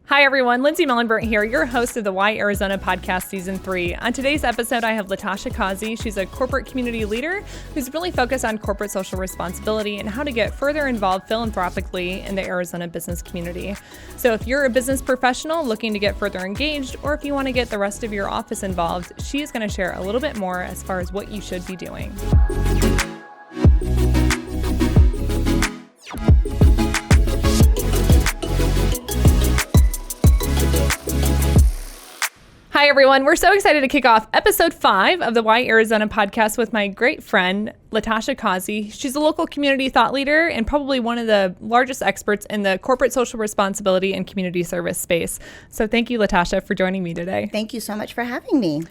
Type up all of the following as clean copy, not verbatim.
Hi everyone, Lindsay Moellenberndt here, your host of the Why Arizona podcast season 3. On today's episode, I have Latasha Causey. She's a corporate community leader who's really focused on corporate social responsibility and how to get further involved philanthropically in the Arizona business community. So if you're a business professional looking to get further engaged, or if you want to get the rest of your office involved, she is going to share a little bit more as far as what you should be doing. Hi, everyone. We're so excited to kick off episode 5 of the Why Arizona podcast with my great friend, Latasha Causey. She's a local community thought leader and probably one of the largest experts in the corporate social responsibility and community service space. So thank you, Latasha, for joining me today. Thank you so much for having me.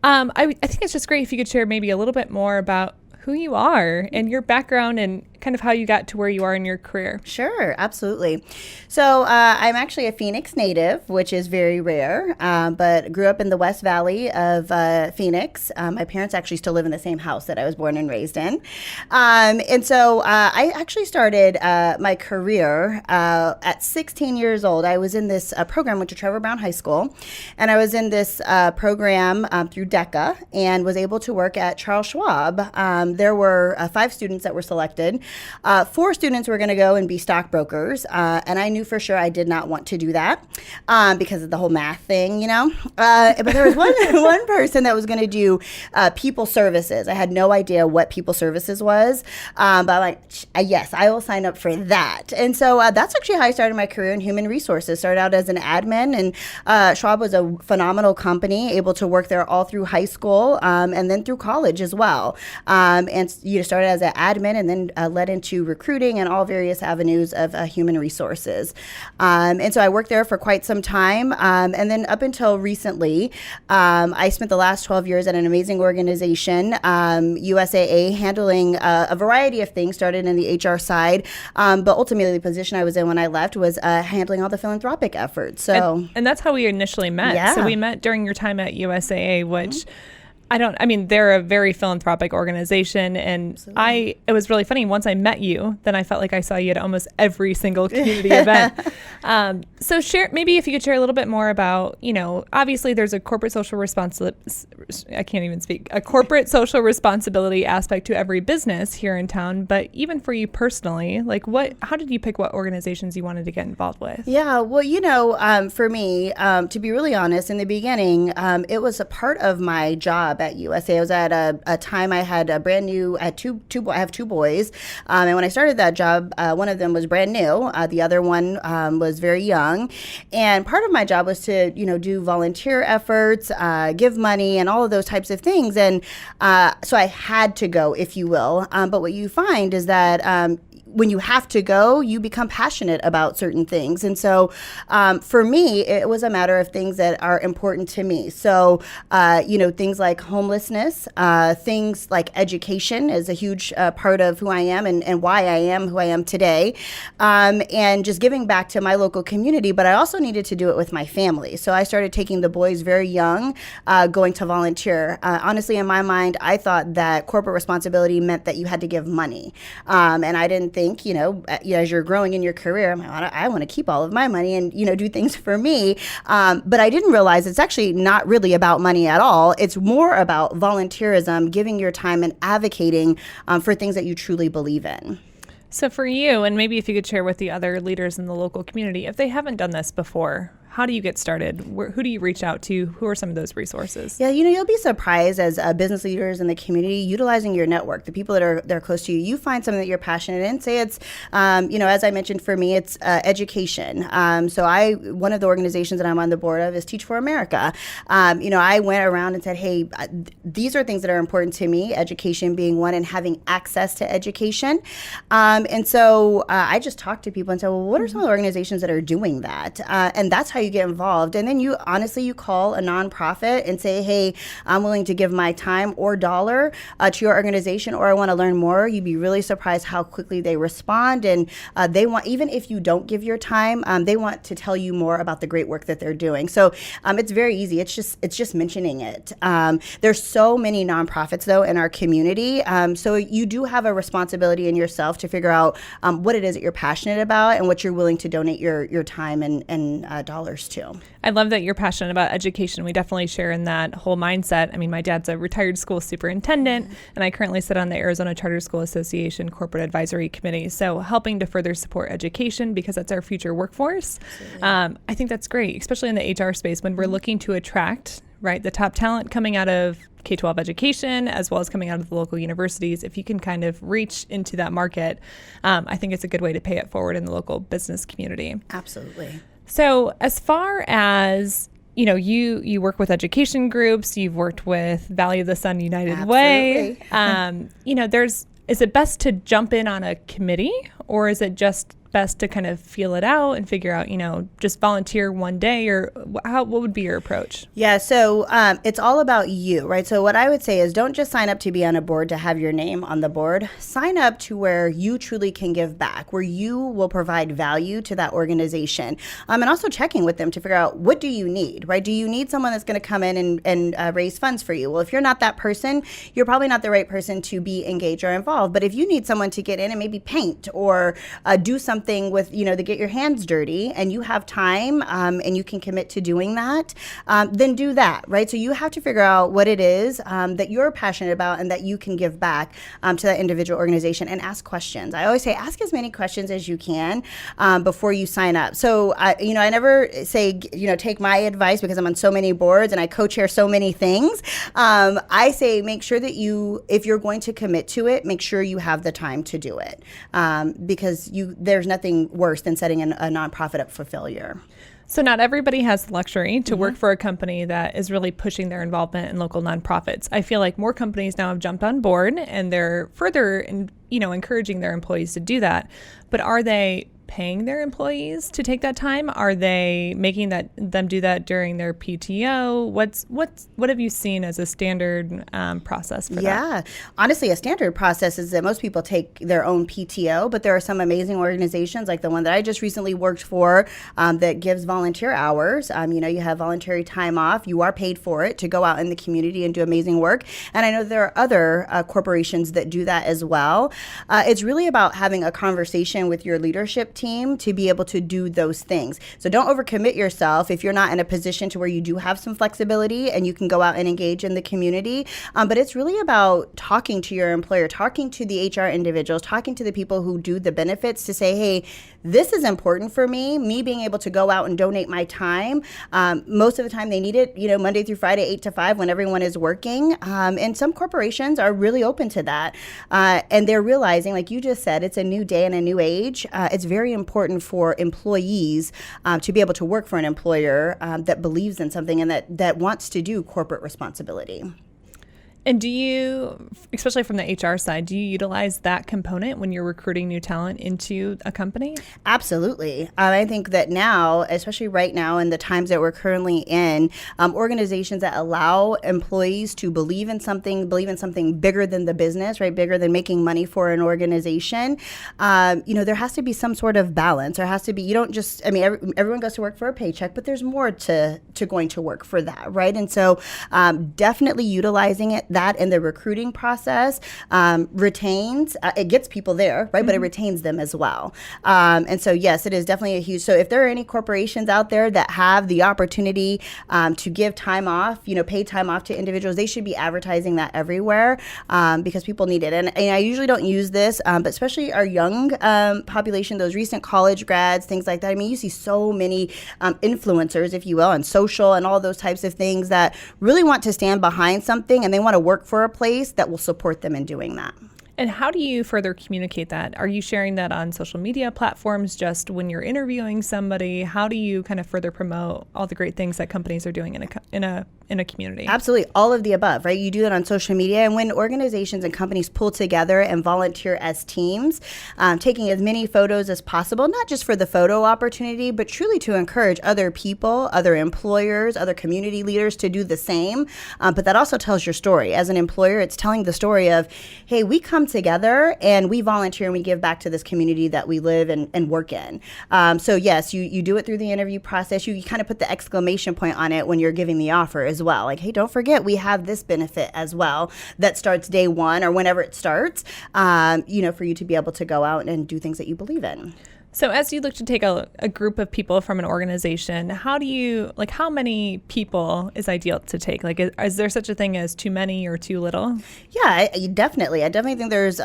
I think it's just great if you could share maybe a little bit more about who you are and your background and kind of how you got to where you are in your career. Sure, absolutely. So I'm actually a Phoenix native, which is very rare, but grew up in the West Valley of Phoenix. My parents actually still live in the same house that I was born and raised in. And so I actually started my career at 16 years old. I was in this program, went to Trevor Brown High School, and I was in this program through DECA and was able to work at Charles Schwab. There were 5 students that were selected. 4 students were going to go and be stockbrokers, and I knew for sure I did not want to do that because of the whole math thing, you know. But there was one person that was going to do people services. I had no idea what people services was, but I'm like, yes, I will sign up for that. And so that's actually how I started my career in human resources. Started out as an admin, and Schwab was a phenomenal company, able to work there all through high school and then through college as well. And you started as an admin and then led into recruiting and all various avenues of human resources. And so I worked there for quite some time. And then up until recently, I spent the last 12 years at an amazing organization, USAA, handling a variety of things, started in the HR side. But ultimately, the position I was in when I left was handling all the philanthropic efforts. So, and that's how we initially met. Yeah. So we met during your time at USAA, which they're a very philanthropic organization, and Absolutely. it was really funny. Once I met you, then I felt like I saw you at almost every single community event. So maybe if you could share a little bit more about, obviously there's a corporate social corporate social responsibility aspect to every business here in town, but even for you personally, how did you pick what organizations you wanted to get involved with? Yeah, well, for me, to be really honest, in the beginning, it was a part of my job at USA. I was at a time I had I have 2 boys, and when I started that job, one of them was brand new, the other one was very young, and part of my job was to do volunteer efforts, give money, and all of those types of things, and so I had to go, if you will. But what you find is that when you have to go, you become passionate about certain things. And so for me, it was a matter of things that are important to me. So, things like homelessness, things like education is a huge part of who I am and why I am who I am today. And just giving back to my local community, but I also needed to do it with my family. So I started taking the boys very young, going to volunteer. Honestly, in my mind, I thought that corporate responsibility meant that you had to give money. And I didn't think, as you're growing in your career, I want to keep all of my money and, do things for me. But I didn't realize it's actually not really about money at all. It's more about volunteerism, giving your time and advocating for things that you truly believe in. So for you, and maybe if you could share with the other leaders in the local community, if they haven't done this before, how do you get started? Who do you reach out to? Who are some of those resources? Yeah, you'll be surprised as business leaders in the community utilizing your network, the people that are close to you. You find something that you're passionate in. Say it's, as I mentioned, for me, it's education. So one of the organizations that I'm on the board of is Teach for America. I went around and said, hey, these are things that are important to me, education being one, and having access to education. And so I just talked to people and said, well, what are some of the organizations that are doing that? And that's how you get involved. And then you call a nonprofit and say, hey, I'm willing to give my time or dollar to your organization, or I want to learn more. You'd be really surprised how quickly they respond. And they want, even if you don't give your time, they want to tell you more about the great work that they're doing. So it's very easy. It's just mentioning it. There's so many nonprofits though in our community. So you do have a responsibility in yourself to figure out what it is that you're passionate about and what you're willing to donate your time and dollars others too. I love that you're passionate about education. We definitely share in that whole mindset. I mean, my dad's a retired school superintendent, and I currently sit on the Arizona Charter School Association Corporate Advisory Committee. So helping to further support education because that's our future workforce. I think that's great, especially in the HR space when we're looking to attract, right, the top talent coming out of K-12 education as well as coming out of the local universities. If you can kind of reach into that market, I think it's a good way to pay it forward in the local business community. Absolutely. So as far as, you work with education groups, you've worked with Valley of the Sun United Way. Is it best to jump in on a committee, or is it just best to kind of feel it out and figure out, just volunteer one day, or what would be your approach? Yeah, so it's all about you, right? So what I would say is don't just sign up to be on a board to have your name on the board. Sign up to where you truly can give back, where you will provide value to that organization. And also checking with them to figure out, what do you need, right? Do you need someone that's going to come in and raise funds for you? Well, if you're not that person, you're probably not the right person to be engaged or involved. But if you need someone to get in and maybe paint or do something with, to get your hands dirty, and you have time and you can commit to doing that, then do that, right? So you have to figure out what it is that you're passionate about and that you can give back to that individual organization, and ask questions. I always say ask as many questions as you can before you sign up. So I never say, take my advice because I'm on so many boards and I co-chair so many things. I say make sure that if you're going to commit to it, make sure you have the time to do it, because there's nothing worse than setting a nonprofit up for failure. So not everybody has the luxury to work for a company that is really pushing their involvement in local nonprofits. I feel like more companies now have jumped on board and they're further, encouraging their employees to do that. But are they paying their employees to take that time? Are they making them do that during their PTO? What have you seen as a standard process for that? Yeah, honestly, a standard process is that most people take their own PTO, but there are some amazing organizations like the one that I just recently worked for that gives volunteer hours. You have voluntary time off. You are paid for it to go out in the community and do amazing work. And I know there are other corporations that do that as well. It's really about having a conversation with your leadership team to be able to do those things. So don't overcommit yourself if you're not in a position to where you do have some flexibility and you can go out and engage in the community. But it's really about talking to your employer, talking to the HR individuals, talking to the people who do the benefits to say, hey, this is important for me being able to go out and donate my time. Most of the time they need it, Monday through Friday, 8 to 5 when everyone is working. And some corporations are really open to that. And they're realizing, like you just said, it's a new day and a new age. It's very important for employees to be able to work for an employer that believes in something and that wants to do corporate responsibility. And do you, especially from the HR side, do you utilize that component when you're recruiting new talent into a company? Absolutely. I think that now, especially right now in the times that we're currently in, organizations that allow employees to believe in something bigger than the business, right? Bigger than making money for an organization. There has to be some sort of balance. There has to be, you don't just, everyone goes to work for a paycheck, but there's more to going to work for that, right? And so definitely utilizing that in the recruiting process retains, it gets people there, right? But it retains them as well. And so, yes, it is definitely a huge, so if there are any corporations out there that have the opportunity to give time off, paid time off to individuals, they should be advertising that everywhere because people need it. And I usually don't use this, but especially our young population, those recent college grads, things like that. You see so many influencers, if you will, and social and all those types of things that really want to stand behind something and they want to work for a place that will support them in doing that. And how do you further communicate that? Are you sharing that on social media platforms just when you're interviewing somebody? How do you kind of further promote all the great things that companies are doing in a community? Absolutely. All of the above, right? You do that on social media. And when organizations and companies pull together and volunteer as teams, taking as many photos as possible, not just for the photo opportunity, but truly to encourage other people, other employers, other community leaders to do the same. But that also tells your story. As an employer, it's telling the story of, hey, we come together and we volunteer and we give back to this community that we live and work in. So yes, you do it through the interview process. You kind of put the exclamation point on it when you're giving the offer as well. Like, hey, don't forget we have this benefit as well that starts day one or whenever it starts, for you to be able to go out and do things that you believe in. So as you look to take a group of people from an organization, how many people is ideal to take? Like, is there such a thing as too many or too little? Yeah, definitely. I definitely think there's,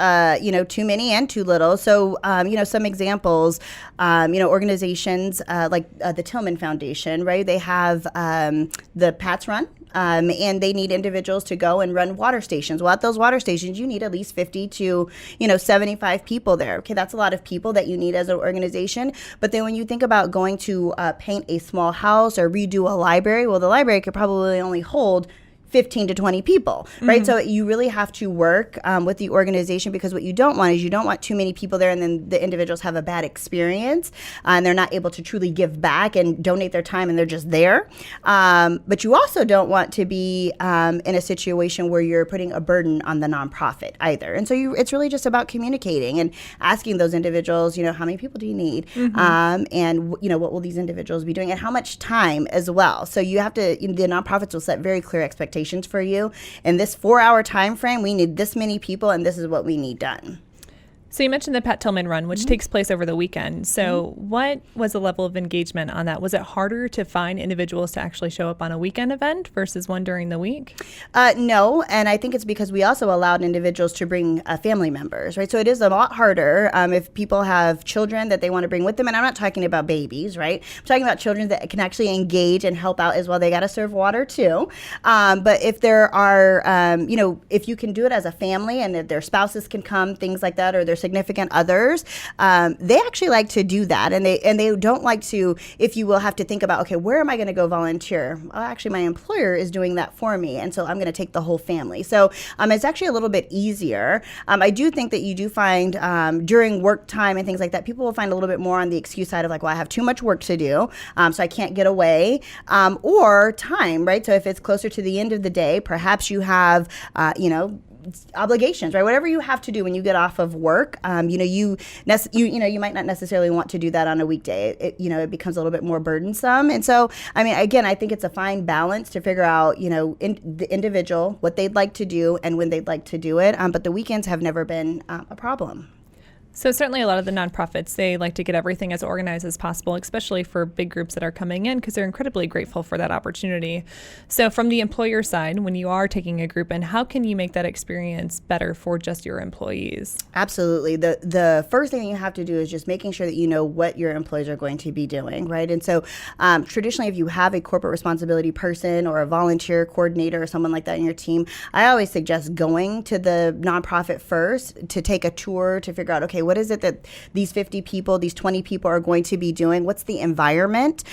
too many and too little. So, some examples, organizations like the Tillman Foundation, right? They have the Pats Run. And they need individuals to go and run water stations. Well, at those water stations, you need at least 50 to, 75 people there. Okay, that's a lot of people that you need as an organization. But then when you think about going to paint a small house or redo a library, well, the library could probably only hold 15 to 20 people, right? Mm-hmm. So you really have to work with the organization, because what you don't want is you don't want too many people there and then the individuals have a bad experience and they're not able to truly give back and donate their time and they're just there. But you also don't want to be in a situation where you're putting a burden on the nonprofit either. And so it's really just about communicating and asking those individuals, how many people do you need? Mm-hmm. And, what will these individuals be doing and how much time as well? So you have to, the nonprofits will set very clear expectations for you. In this 4-hour time frame, we need this many people and this is what we need done. So you mentioned the Pat Tillman Run, which takes place over the weekend. So what was the level of engagement on that? Was it harder to find individuals to actually show up on a weekend event versus one during the week? No, and I think it's because we also allowed individuals to bring family members, right? So it is a lot harder if people have children that they want to bring with them. And I'm not talking about babies, right? I'm talking about children that can actually engage and help out as well. They got to serve water too. But if there are, if you can do it as a family and if their spouses can come, things like that, or their significant others, they actually like to do that, and they don't like to, if you will, have to think about, okay, where am I going to go volunteer? Well, actually, my employer is doing that for me, and so I'm going to take the whole family. So it's actually a little bit easier. I do think that you do find during work time and things like that, people will find a little bit more on the excuse side of like, well, I have too much work to do, so I can't get away, or time, right? So if it's closer to the end of the day, perhaps you have, obligations, right? Whatever you have to do when you get off of work, you might not necessarily want to do that on a weekday. It becomes a little bit more burdensome. And so, again, I think it's a fine balance to figure out, the individual, what they'd like to do and when they'd like to do it. But the weekends have never been a problem. So certainly a lot of the nonprofits, they like to get everything as organized as possible, especially for big groups that are coming in, because they're incredibly grateful for that opportunity. So from the employer side, when you are taking a group in, how can you make that experience better for just your employees? Absolutely. The first thing you have to do is just making sure that you know what your employees are going to be doing, right? And so traditionally, if you have a corporate responsibility person or a volunteer coordinator or someone like that in your team, I always suggest going to the nonprofit first to take a tour to figure out, okay, what is it that these 50 people, these 20 people are going to be doing? What's the environment?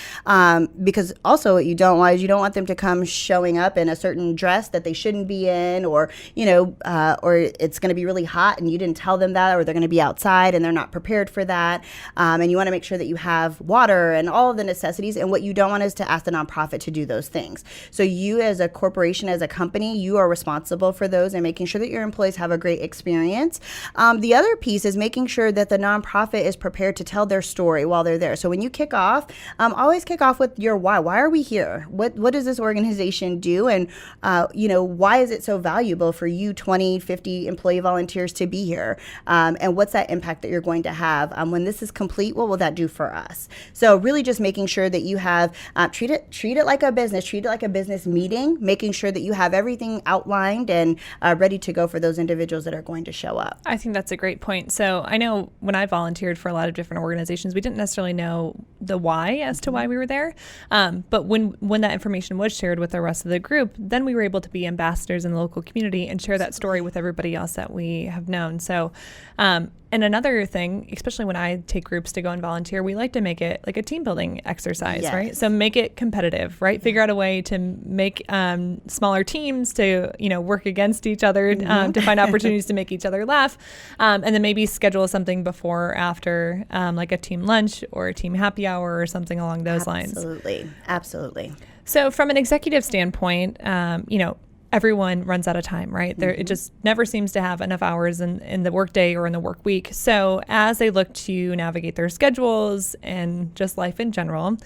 Because also what you don't want is you don't want them to come showing up in a certain dress that they shouldn't be in, or it's going to be really hot and you didn't tell them that, or they're going to be outside and they're not prepared for that. And you want to make sure that you have water and all of the necessities. And what you don't want is to ask the nonprofit to do those things. So you as a corporation, as a company, you are responsible for those and making sure that your employees have a great experience. The other piece is making sure that the nonprofit is prepared to tell their story while they're there. So when you kick off, always kick off with your why. Why are we here? What does this organization do? And, why is it so valuable for you 20, 50 employee volunteers to be here? And what's that impact that you're going to have? When this is complete, what will that do for us? So really just making sure that you have, treat it like a business, treat it like a business meeting, making sure that you have everything outlined and ready to go for those individuals that are going to show up. I think that's a great point. So I know when I volunteered for a lot of different organizations, we didn't necessarily know the why as to why we were there. But when that information was shared with the rest of the group, then we were able to be ambassadors in the local community and share that story with everybody else that we have known. So, and another thing, especially when I take groups to go and volunteer, we like to make it like a team building exercise, yes. Right? So make it competitive, right? Figure out a way to make smaller teams to, work against each other, to find opportunities to make each other laugh. And then maybe schedule something before or after, like a team lunch or a team happy hour or something along those lines. Absolutely. So from an executive standpoint, everyone runs out of time, right? It just never seems to have enough hours in the workday or in the work week. So as they look to navigate their schedules and just life in general,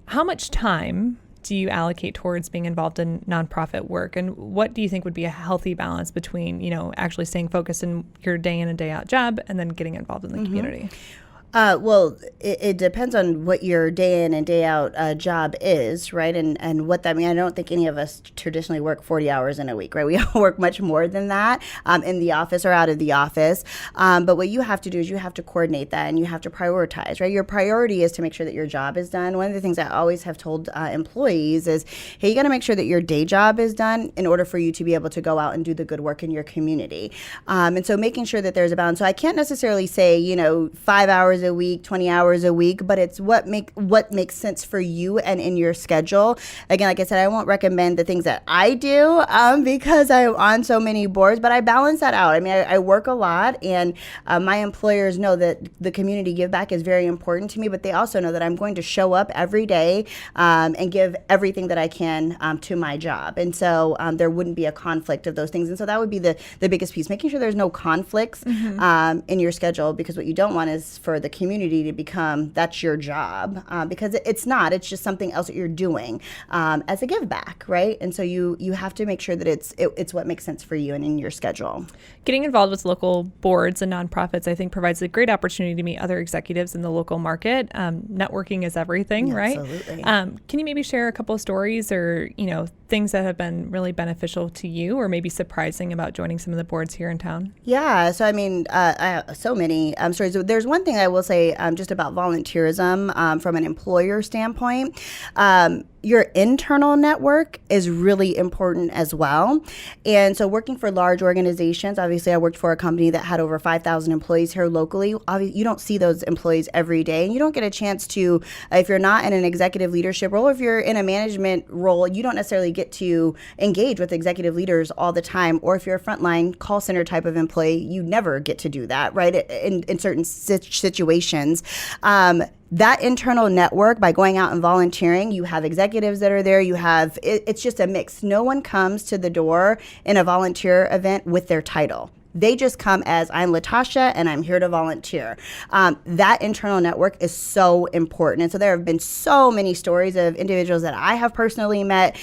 how much time do you allocate towards being involved in nonprofit work? And what do you think would be a healthy balance between, actually staying focused in your day in and day out job and then getting involved in the community? Well, it depends on what your day in and day out job is, right? And what that means. I don't think any of us traditionally work 40 hours in a week, right? We all work much more than that in the office or out of the office. But what you have to do is you have to coordinate that and you have to prioritize, right? Your priority is to make sure that your job is done. One of the things I always have told employees is, hey, you got to make sure that your day job is done in order for you to be able to go out and do the good work in your community. And so making sure that there's a balance. So I can't necessarily say, 5 hours a week, 20 hours a week, but it's what makes sense for you and in your schedule. Again, like I said, I won't recommend the things that I do because I'm on so many boards, but I balance that out. I mean, I work a lot, and my employers know that the community give back is very important to me, but they also know that I'm going to show up every day and give everything that I can to my job. And so there wouldn't be a conflict of those things. And so that would be the biggest piece, making sure there's no conflicts in your schedule, because what you don't want is for the community to become that's your job, because it's not. It's just something else that you're doing as a give back, right? And so you have to make sure that it's what makes sense for you and in your schedule. Getting involved with local boards and nonprofits, I think, provides a great opportunity to meet other executives in the local market. Networking is everything, right? Absolutely. Can you maybe share a couple of stories or things that have been really beneficial to you, or maybe surprising about joining some of the boards here in town? Yeah, so I mean, I have so many stories. There's one thing I will say just about volunteerism from an employer standpoint. Your internal network is really important as well. And so working for large organizations, obviously I worked for a company that had over 5,000 employees here locally. Obviously, you don't see those employees every day, and you don't get a chance to, if you're not in an executive leadership role, or if you're in a management role, you don't necessarily get to engage with executive leaders all the time. Or if you're a frontline call center type of employee, you never get to do that, right? In certain situations. That internal network, by going out and volunteering, you have executives that are there. It's just a mix. No one comes to the door in a volunteer event with their title. They just come as, I'm Latasha and I'm here to volunteer. That internal network is so important. And so there have been so many stories of individuals that I have personally met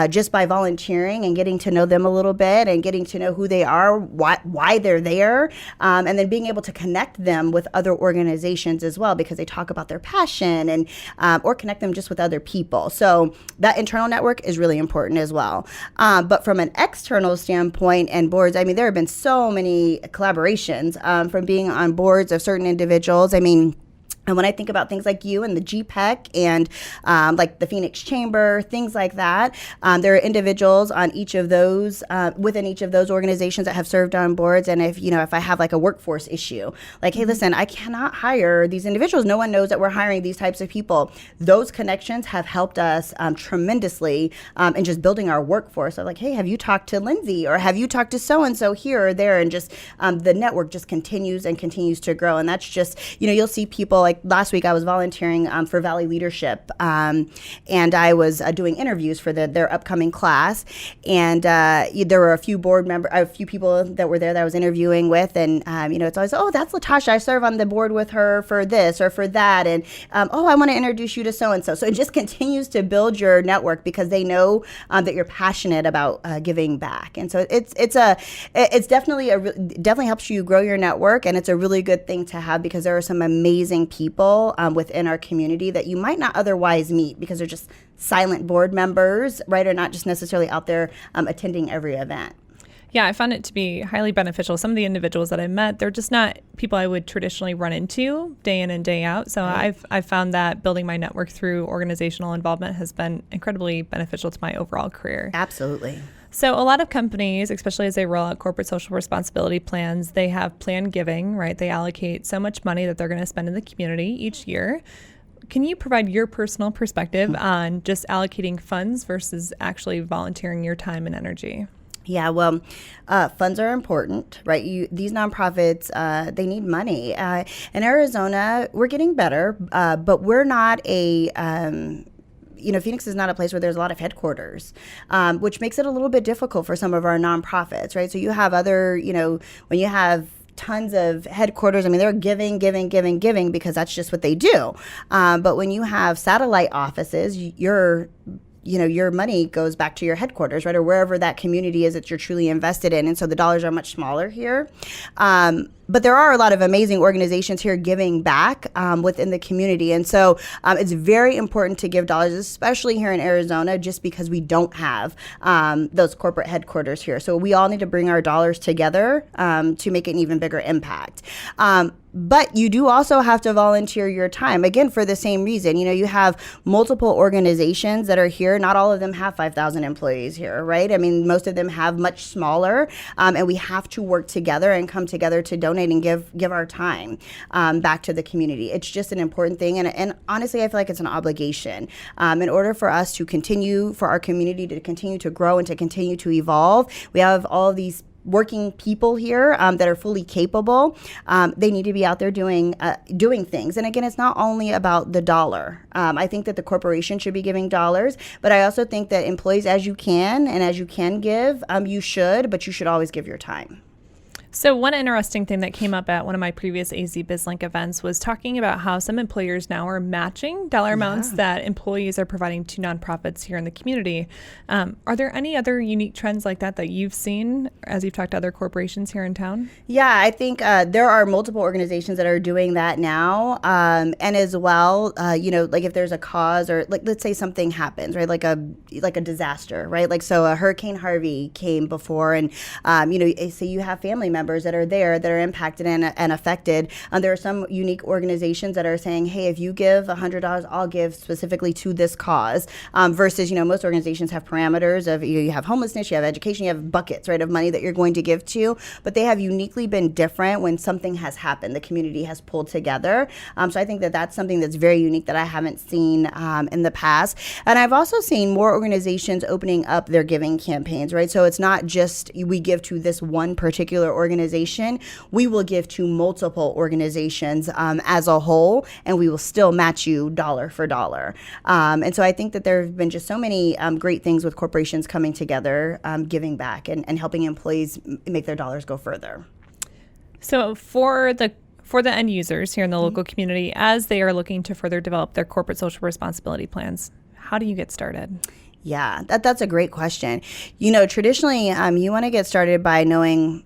just by volunteering and getting to know them a little bit and getting to know who they are, why they're there, and then being able to connect them with other organizations as well, because they talk about their passion and or connect them just with other people. So that internal network is really important as well. But from an external standpoint and boards, I mean, there have been so many collaborations from being on boards of certain individuals. I mean, and when I think about things like you and the GPEC and like the Phoenix Chamber, things like that, there are individuals on each of those, within each of those organizations that have served on boards. And if I have like a workforce issue, like, hey, listen, I cannot hire these individuals. No one knows that we're hiring these types of people. Those connections have helped us tremendously in just building our workforce. So like, hey, have you talked to Lindsay, or have you talked to so-and-so here or there? And just the network just continues and continues to grow. And that's just, you'll see people like, last week I was volunteering for Valley Leadership, and I was doing interviews for their upcoming class, and there were a few people that were there that I was interviewing with, and it's always, oh, that's Latasha, I serve on the board with her for this or for that, and I want to introduce you to so-and-so. So it just continues to build your network because they know that you're passionate about giving back, and so it's definitely definitely helps you grow your network, and it's a really good thing to have because there are some amazing people within our community that you might not otherwise meet because they're just silent board members, right? Or not just necessarily out there attending every event. Yeah, I found it to be highly beneficial. Some of the individuals that I met, they're just not people I would traditionally run into day in and day out. So Right. I've found that building my network through organizational involvement has been incredibly beneficial to my overall career. Absolutely. So a lot of companies, especially as they roll out corporate social responsibility plans, they have planned giving, right? They allocate so much money that they're going to spend in the community each year. Can you provide your personal perspective on just allocating funds versus actually volunteering your time and energy? Yeah, well, funds are important, right? These nonprofits, they need money. In Arizona, we're getting better, but we're not Phoenix is not a place where there's a lot of headquarters, which makes it a little bit difficult for some of our nonprofits, right? So you have other, when you have tons of headquarters, I mean, they're giving because that's just what they do. But when you have satellite offices, your money goes back to your headquarters, right? Or wherever that community is that you're truly invested in. And so the dollars are much smaller here. But there are a lot of amazing organizations here giving back within the community. And so it's very important to give dollars, especially here in Arizona, just because we don't have those corporate headquarters here. So we all need to bring our dollars together to make an even bigger impact. But you do also have to volunteer your time, again, for the same reason. You have multiple organizations that are here. Not all of them have 5,000 employees here, right? I mean, most of them have much smaller, and we have to work together and come together to donate and give our time back to the community. It's just an important thing, and honestly, I feel like it's an obligation. In order for us to continue, for our community to continue to grow and to continue to evolve, we have all of these working people here that are fully capable. They need to be out there doing things. And again, it's not only about the dollar. I think that the corporation should be giving dollars, but I also think that employees, as you can give, you should, but you should always give your time. So one interesting thing that came up at one of my previous AZ BizLink events was talking about how some employers now are matching dollar amounts that employees are providing to nonprofits here in the community. Are there any other unique trends like that you've seen as you've talked to other corporations here in town? Yeah, I think there are multiple organizations that are doing that now. And as well, like if there's a cause or like, let's say something happens, right? Like a disaster, right? Like, so a Hurricane Harvey came before and, say you have family members that are there that are impacted and affected. There are some unique organizations that are saying, hey, if you give $100, I'll give specifically to this cause, versus, most organizations have parameters of you have homelessness, you have education, you have buckets, right, of money that you're going to give to, but they have uniquely been different when something has happened. The community has pulled together. So I think that that's something that's very unique that I haven't seen in the past. And I've also seen more organizations opening up their giving campaigns, right? So it's not just we give to this one particular organization. We will give to multiple organizations as a whole, and we will still match you dollar for dollar. And so I think that there have been just so many great things with corporations coming together, giving back and helping employees make their dollars go further. So for the end users here in the local community, as they are looking to further develop their corporate social responsibility plans, how do you get started? Yeah, that's a great question. Traditionally, you want to get started by knowing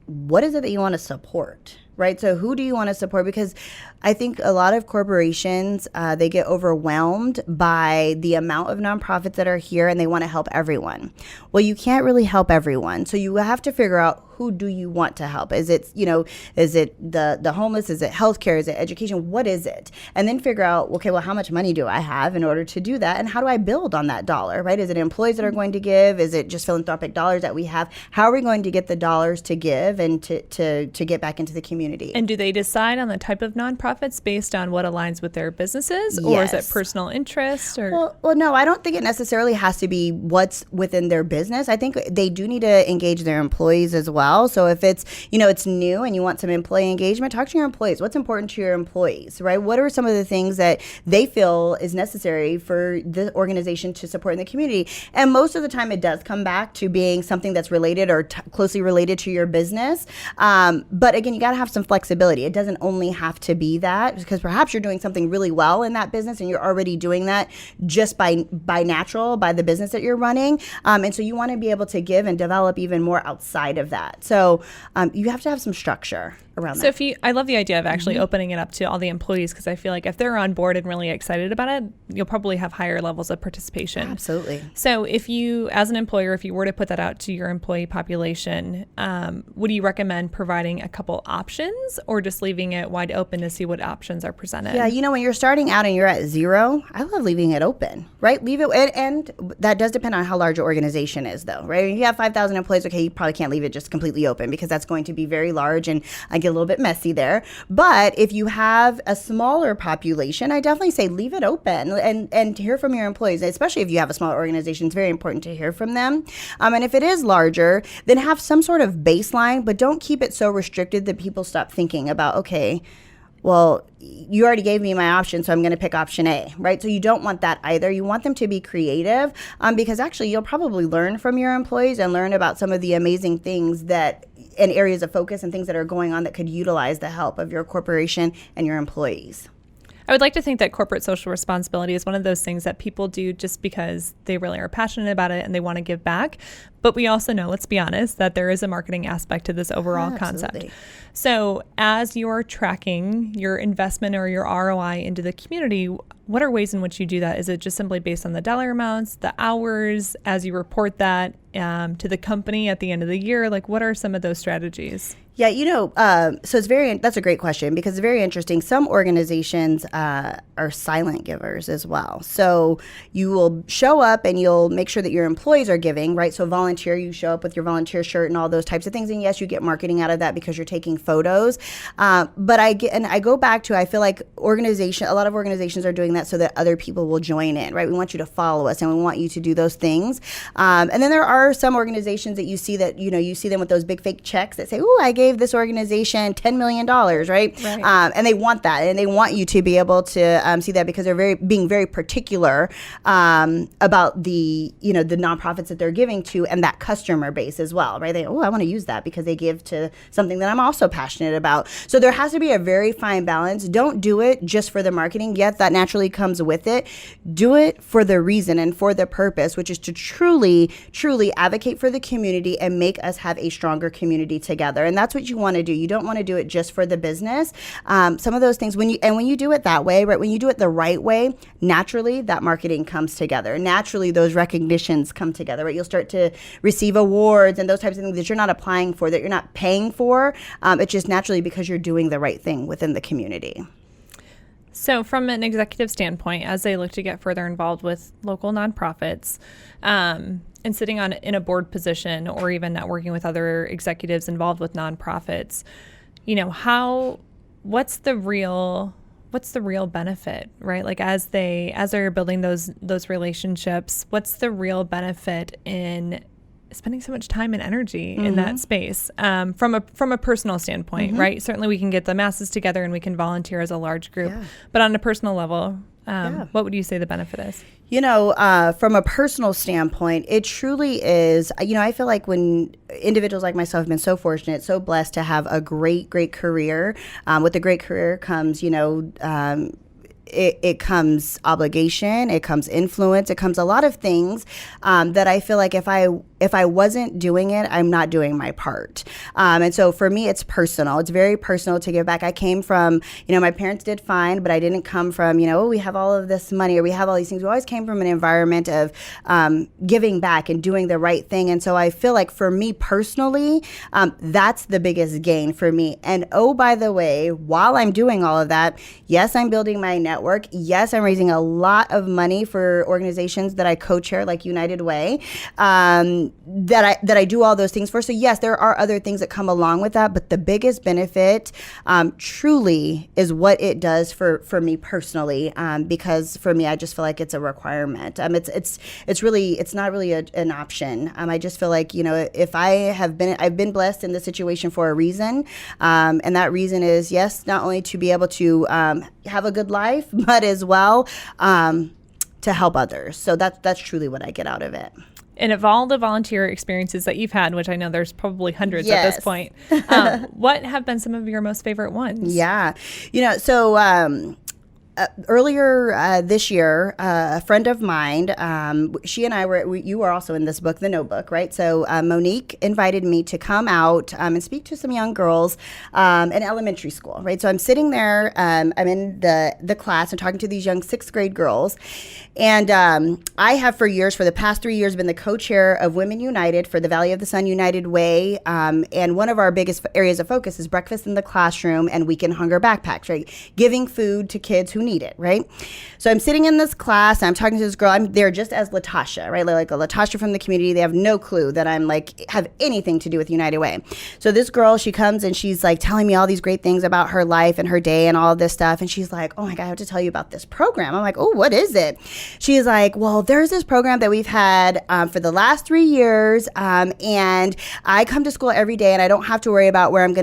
what is it that you want to support, right? So who do you want to support? Because I think a lot of corporations, they get overwhelmed by the amount of nonprofits that are here and they want to help everyone. Well, you can't really help everyone. So you have to figure out, who do you want to help? Is it, is it the homeless? Is it healthcare? Is it education? What is it? And then figure out, okay, well, how much money do I have in order to do that? And how do I build on that dollar, right? Is it employees that are going to give? Is it just philanthropic dollars that we have? How are we going to get the dollars to give and to get back into the community? And do they decide on the type of nonprofits based on what aligns with their businesses? Or is it personal interest? Or? Well, no, I don't think it necessarily has to be what's within their business. I think they do need to engage their employees as well. So if it's, it's new and you want some employee engagement, talk to your employees. What's important to your employees, right? What are some of the things that they feel is necessary for the organization to support in the community? And most of the time it does come back to being something that's related or closely related to your business. But again, you got to have some flexibility. It doesn't only have to be that, because perhaps you're doing something really well in that business and you're already doing that just by the business that you're running. And so you want to be able to give and develop even more outside of that. So you have to have some structure around that. So I love the idea of actually opening it up to all the employees, because I feel like if they're on board and really excited about it, you'll probably have higher levels of participation. Absolutely. So if you, as an employer, if you were to put that out to your employee population, would you recommend providing a couple options or just leaving it wide open to see what options are presented? Yeah, when you're starting out and you're at zero, I love leaving it open, right? Leave it, and that does depend on how large your organization is, though, right? If you have 5,000 employees, okay, you probably can't leave it just completely open, because that's going to be very large and get a little bit messy there. But if you have a smaller population, I definitely say leave it open and hear from your employees, especially if you have a smaller organization. It's very important to hear from them. And if it is larger, then have some sort of baseline, but don't keep it so restricted that people stop thinking about, okay, well, you already gave me my option, so I'm going to pick option A, right? So you don't want that either. You want them to be creative, because actually you'll probably learn from your employees and learn about some of the amazing things and areas of focus and things that are going on that could utilize the help of your corporation and your employees. I would like to think that corporate social responsibility is one of those things that people do just because they really are passionate about it and they want to give back. But we also know, let's be honest, that there is a marketing aspect to this overall concept. So as you're tracking your investment or your ROI into the community, what are ways in which you do that? Is it just simply based on the dollar amounts, the hours, as you report that to the company at the end of the year? Like, what are some of those strategies? Yeah, so that's a great question because it's very interesting. Some organizations are silent givers as well. So you will show up and you'll make sure that your employees are giving, right? So volunteer, you show up with your volunteer shirt and all those types of things. And yes, you get marketing out of that because you're taking photos. But I go back to, I feel like a lot of organizations are doing that so that other people will join in, right? We want you to follow us and we want you to do those things. And then there are some organizations that you see that, you see them with those big fake checks that say, "Ooh, I gave this organization $10 million, right? And they want that, and they want you to be able to see that because they're being very particular about the nonprofits that they're giving to and that customer base as well, right? I want to use that because they give to something that I'm also passionate about. So there has to be a very fine balance. Don't do it just for the marketing, yet that naturally comes with it. Do it for the reason and for the purpose, which is to truly, truly advocate for the community and make us have a stronger community together. And that's what you want to do. You don't want to do it just for the business. Some of those things, when you do it that way, right? When you do it the right way, naturally that marketing comes together. Naturally, those recognitions come together, right? You'll start to receive awards and those types of things that you're not applying for, that you're not paying for. It's just naturally because you're doing the right thing within the community. So from an executive standpoint, as they look to get further involved with local nonprofits, and sitting in a board position or even networking with other executives involved with nonprofits, what's the real benefit, right? Like as they're building those relationships, what's the real benefit in spending so much time and energy in that space from a personal standpoint, right? Certainly we can get the masses together and we can volunteer as a large group, but on a personal level, what would you say the benefit is? From a personal standpoint, it truly is, I feel like when individuals like myself have been so fortunate, so blessed to have a great, great career, with a great career comes, it comes obligation, it comes influence, it comes a lot of things that I feel like if I wasn't doing it, I'm not doing my part. And so for me, it's personal. It's very personal to give back. I came from, my parents did fine, but I didn't come from, we have all of this money or we have all these things. We always came from an environment of giving back and doing the right thing. And so I feel like for me personally, that's the biggest gain for me. And oh, by the way, while I'm doing all of that, yes, I'm building my network. Yes, I'm raising a lot of money for organizations that I co-chair, like United Way, that I do all those things for. So yes, there are other things that come along with that, but the biggest benefit truly is what it does for me personally, because for me, I just feel like it's a requirement. It's not really an option. I just feel like, if I've been blessed in this situation for a reason, and that reason is, yes, not only to be able to have a good life, but as well to help others. So that's truly what I get out of it. And of all the volunteer experiences that you've had, which I know there's probably hundreds at this point, what have been some of your most favorite ones? Yeah. Earlier this year, a friend of mine, she and I you were also in this book, The Notebook, right? So Monique invited me to come out and speak to some young girls in elementary school, right? So I'm sitting there, I'm in the class and talking to these young 6th grade girls. And I have for the past 3 years, been the co-chair of Women United for the Valley of the Sun United Way. And one of our biggest areas of focus is breakfast in the classroom and weekend hunger backpacks, right? Giving food to kids who need it, right? So I'm sitting in this class, and I'm talking to this girl. I'm there just as Latasha, right? Like a Latasha from the community. They have no clue that I'm have anything to do with United Way. So this girl, she comes and she's telling me all these great things about her life and her day and all of this stuff. And she's like, "Oh my God, I have to tell you about this program." I'm like, "Oh, what is it?" She's like, "Well, there's this program that we've had for the last 3 years, and I come to school every day, and I don't have to worry about what I'm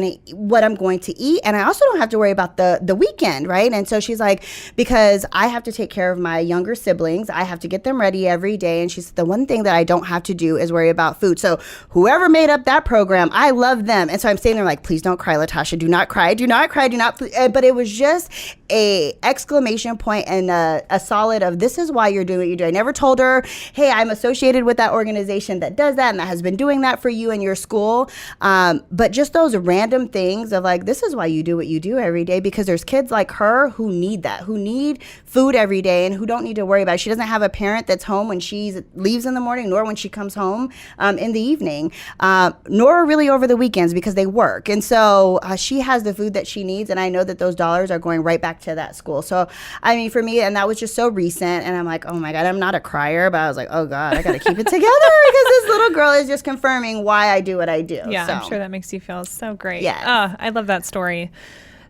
going to eat, and I also don't have to worry about the weekend, right?" And so she's like, because I have to take care of my younger siblings. I have to get them ready every day. And she said, the one thing that I don't have to do is worry about food. So whoever made up that program, I love them. And so I'm sitting there like, please don't cry, Latasha. Do not cry. Do not cry. Do not. But it was just a exclamation point and a solid of, this is why you're doing what you do. I never told her, hey, I'm associated with that organization that does that and that has been doing that for you and your school. But just those random things of like, this is why you do what you do every day, because there's kids like her who need that, who need food every day and who don't need to worry about it. She doesn't have a parent that's home when she leaves in the morning, nor when she comes home in the evening, nor really over the weekends because they work. And so she has the food that she needs. And I know that those dollars are going right back to that school. So, I mean, for me, and that was just so recent. And I'm like, oh my God, I'm not a crier, but I was like, oh God, I got to keep it together because this little girl is just confirming why I do what I do. Yeah, so. I'm sure that makes you feel so great. Yeah. Oh, I love that story.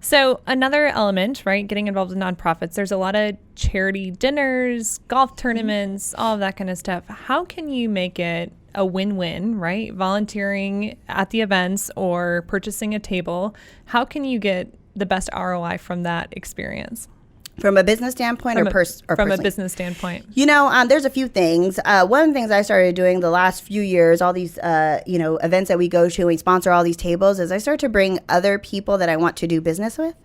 So another element, right, getting involved in nonprofits, there's a lot of charity dinners, golf tournaments, all of that kind of stuff. How can you make it a win-win, right? Volunteering at the events or purchasing a table. How can you get the best ROI from that experience? From a business standpoint from or personally? A business standpoint. You know, there's a few things. One of the things I started doing the last few years, all these, events that we go to, we sponsor all these tables, is I start to bring other people that I want to do business with.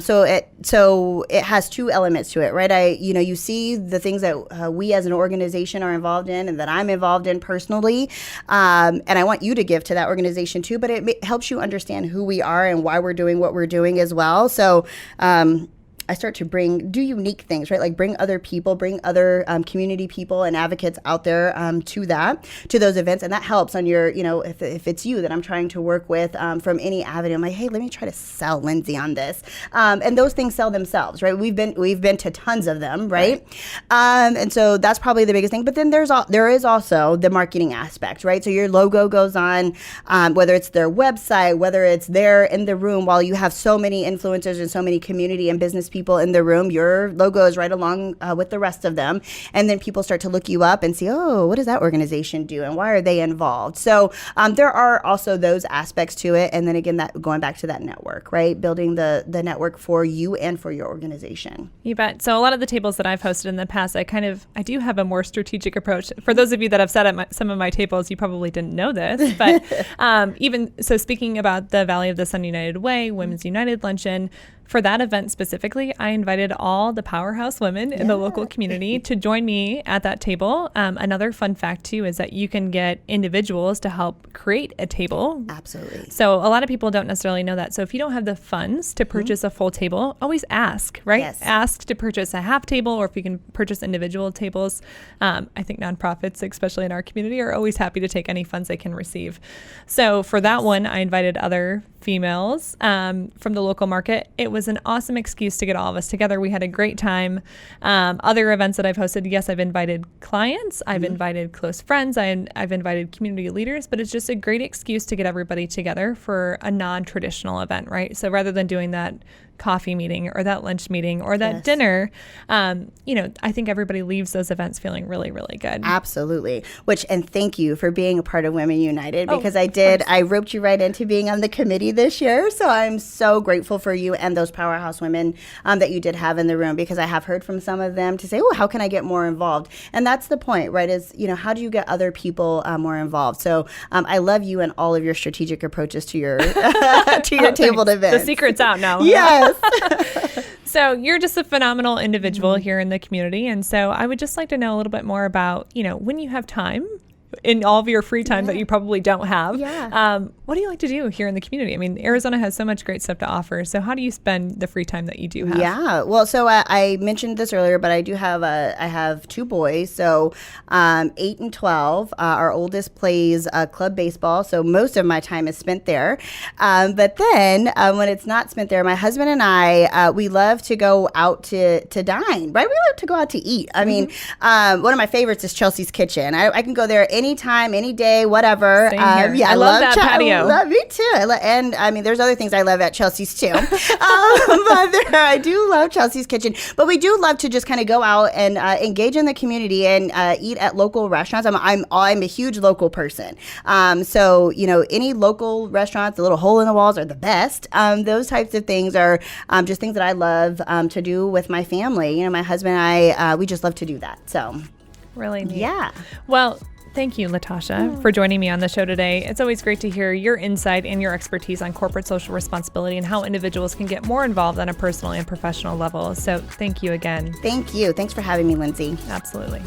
So it has two elements to it, right? You see the things that we as an organization are involved in and that I'm involved in personally. And I want you to give to that organization too, but it helps you understand who we are and why we're doing what we're doing as well. So, I start to do unique things, right? Like bring other people, bring other community people and advocates out there to those events. And that helps on your, if it's you that I'm trying to work with from any avenue. I'm like, hey, let me try to sell Lindsay on this. And those things sell themselves, right? We've been to tons of them, right? And so that's probably the biggest thing. But then there is also the marketing aspect, right? So your logo goes on, whether it's their website, whether it's there in the room, while you have so many influencers and so many community and business people in the room, your logo is right along with the rest of them. And then people start to look you up and see, oh, what does that organization do? And why are they involved? So there are also those aspects to it. And then again, that going back to that network, right? Building the network for you and for your organization. You bet. So a lot of the tables that I've hosted in the past, I do have a more strategic approach. For those of you that have sat at some of my tables, you probably didn't know this, but even so, speaking about the Valley of the Sun United Way, Women's United Luncheon, for that event specifically, I invited all the powerhouse women in the local community to join me at that table. Another fun fact, too, is that you can get individuals to help create a table. Absolutely. So a lot of people don't necessarily know that. So if you don't have the funds to purchase a full table, always ask, right? Yes. Ask to purchase a half table, or if you can purchase individual tables. I think nonprofits, especially in our community, are always happy to take any funds they can receive. So for that one, I invited other females from the local market. It was an awesome excuse to get all of us together. We had a great time. Other events that I've hosted, yes, I've invited clients, I've invited close friends, I've invited community leaders, but it's just a great excuse to get everybody together for a non-traditional event, right? So rather than doing that coffee meeting or that lunch meeting or that dinner, I think everybody leaves those events feeling really, really good. Absolutely. And thank you for being a part of Women United, because I roped you right into being on the committee this year. So I'm so grateful for you and those powerhouse women that you did have in the room, because I have heard from some of them to say, oh, how can I get more involved? And that's the point, right? Is, how do you get other people more involved? So I love you and all of your strategic approaches to your tabled events. The secret's out now. Yes. So you're just a phenomenal individual here in the community. And so I would just like to know a little bit more about, when you have time in all of your free time that you probably don't have. What do you like to do here in the community? I mean, Arizona has so much great stuff to offer. So how do you spend the free time that you do have? Yeah, well, so I mentioned this earlier, but I do have I have two boys. So 8 and 12. Our oldest plays club baseball, so most of my time is spent there. But then when it's not spent there, my husband and I, we love to go out to dine, right? We love to go out to eat. I mean, one of my favorites is Chelsea's Kitchen. I can go there any anytime, any day, whatever. Same here. Yeah, I love that patio. Me too. And I mean, there's other things I love at Chelsea's too. But I do love Chelsea's Kitchen. But we do love to just kind of go out and engage in the community and eat at local restaurants. I'm a huge local person. So, any local restaurants, the little hole in the walls are the best. Those types of things are just things that I love to do with my family. My husband and I, we just love to do that. So, really neat. Yeah. Well, thank you, Latasha, for joining me on the show today. It's always great to hear your insight and your expertise on corporate social responsibility and how individuals can get more involved on a personal and professional level. So thank you again. Thank you. Thanks for having me, Lindsay. Absolutely.